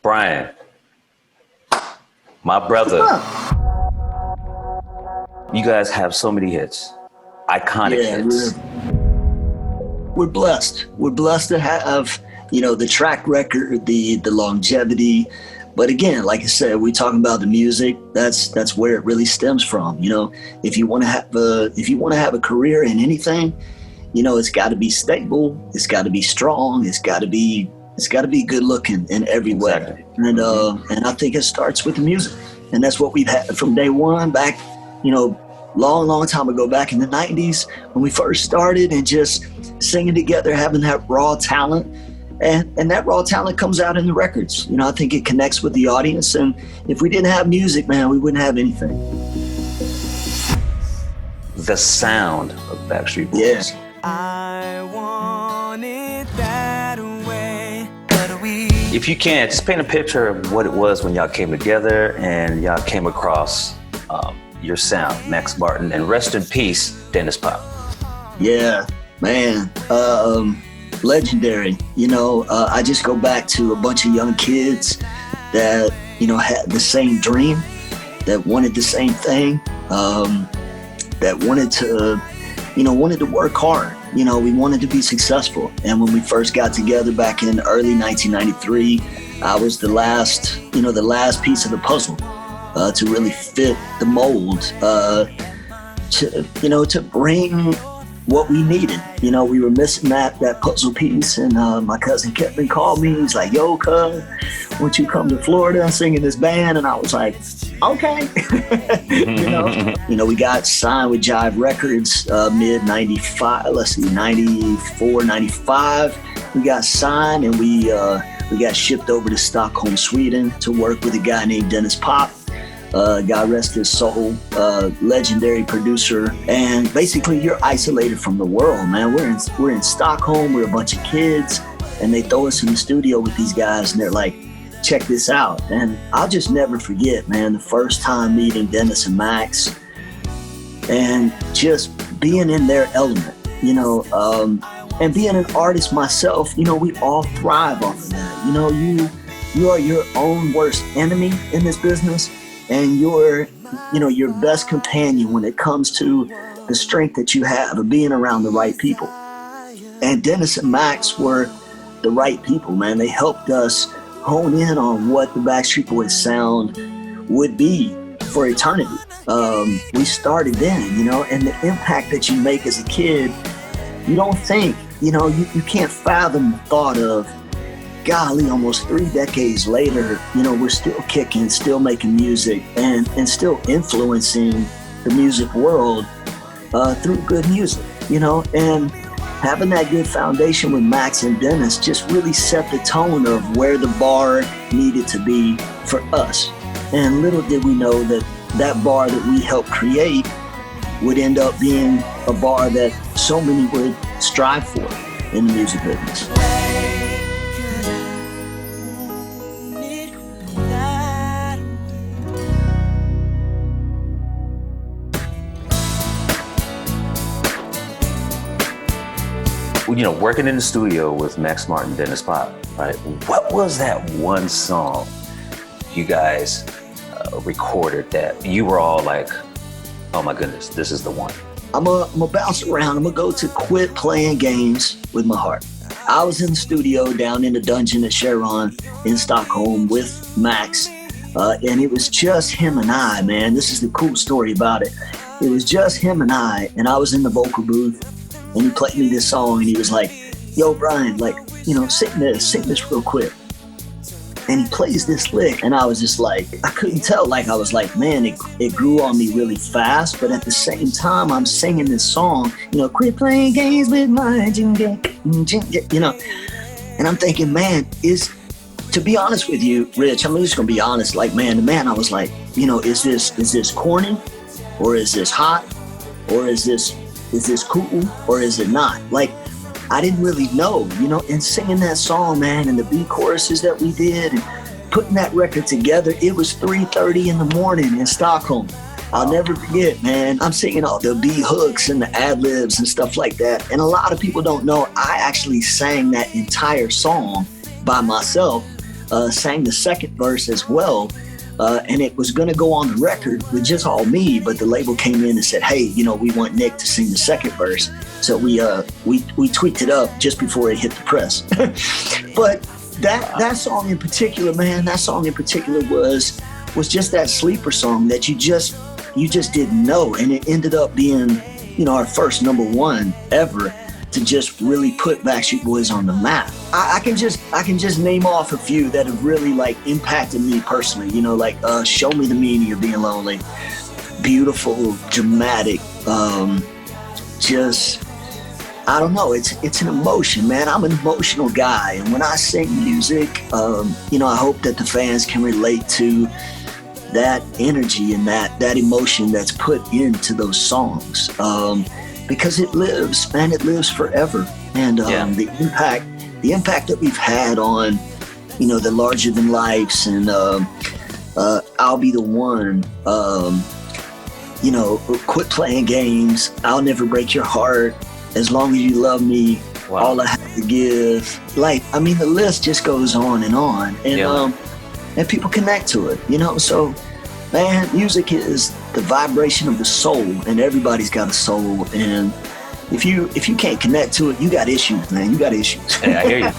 Brian, my brother, you guys have so many hits, iconic hits. We're blessed. We're blessed to have, the track record, the longevity. But again, like I said, we're talking about the music. That's where it really stems from. If you want to have a career in anything, it's got to be stable. It's got to be strong. It's got to be good looking in every way. Exactly. And I think it starts with the music, and that's what we've had from day one. Back, long time ago, back in the 90s when we first started, and just singing together, having that raw talent. And that raw talent comes out in the records. I think it connects with the audience. And if we didn't have music, man, we wouldn't have anything. The sound of Backstreet Boys. Yeah. I want it that way. If you can, just paint a picture of what it was when y'all came together and y'all came across your sound, Max Martin, and rest in peace, Dennis Pop. Yeah, man. Legendary. I just go back to a bunch of young kids that, had the same dream, that wanted the same thing, that wanted to work hard. We wanted to be successful. And when we first got together back in early 1993, I was the last piece of the puzzle to really fit the mold, to bring what we needed. We were missing that puzzle piece, and my cousin Kevin called me. He's like, "Yo, cuz, won't you come to Florida and sing in this band?" And I was like, "Okay." We got signed with Jive Records mid 95. Let's see, 94, 95. We got signed, and we got shipped over to Stockholm, Sweden, to work with a guy named Dennis Pop. God rest his soul, legendary producer. And basically, you're isolated from the world, man. We're in Stockholm. We're a bunch of kids, and they throw us in the studio with these guys, and they're like, "Check this out." And I'll just never forget, man, the first time meeting Dennis and Max, and just being in their element, and being an artist myself. We all thrive off of that. You are your own worst enemy in this business. And you're your best companion when it comes to the strength that you have of being around the right people. And Dennis and Max were the right people, man. They helped us hone in on what the Backstreet Boys sound would be for eternity. We started then, and the impact that you make as a kid, you don't think, you can't fathom the thought of, golly, almost 3 decades later, we're still kicking, still making music, and still influencing the music world through good music, and having that good foundation with Max and Dennis just really set the tone of where the bar needed to be for us. And little did we know that bar that we helped create would end up being a bar that so many would strive for in the music business. Working in the studio with Max Martin, Dennis Pop, right? What was that one song you guys recorded that you were all like, "Oh my goodness, this is the one"? I'm gonna bounce around. I'm gonna go to Quit Playing Games with My Heart. I was in the studio down in the dungeon at Sharon in Stockholm with Max, and it was just him and I, man. This is the cool story about it. It was just him and I was in the vocal booth. And he played me this song, and he was like, "Yo, Brian, sing this real quick." And he plays this lick, and I was just like, I couldn't tell. I was like, man, it grew on me really fast. But at the same time, I'm singing this song, "Quit playing games with my and I'm thinking, man, to be honest with you, Rich, I'm just gonna be honest, man to man, I was like, is this corny, or is this hot, or is this cool, or is it not? I didn't really know, and singing that song, man, and the B choruses that we did, and putting that record together. It was 3:30 in the morning in Stockholm. I'll never forget, man. I'm singing all the B hooks and the ad libs and stuff like that. And a lot of people don't know I actually sang that entire song by myself sang the second verse as well. And it was going to go on the record with just all me, but the label came in and said, "Hey, you know, we want Nick to sing the second verse." So we tweaked it up just before it hit the press. But that song in particular, man, was just that sleeper song that you just didn't know, and it ended up being, you know, our first #1 ever to just really put Backstreet Boys on the map. I can just name off a few that have really like impacted me personally. You know, like "Show Me the Meaning of Being Lonely," beautiful, dramatic, just. I don't know. It's an emotion, man. I'm an emotional guy, and when I sing music, you know, I hope that the fans can relate to that energy and that emotion that's put into those songs, because it lives, man. It lives forever, and the impact that we've had on, you know, the larger than lives, and "I'll Be the One," you know, "Quit Playing Games," "I'll Never Break Your Heart," "As Long as You Love Me," Wow. "All I Have to Give." Like, I mean, the list just goes on, and people connect to it, you know. So, man, music is the vibration of the soul, and everybody's got a soul. And if you can't connect to it, you got issues, man. You got issues. Hey, I hear you.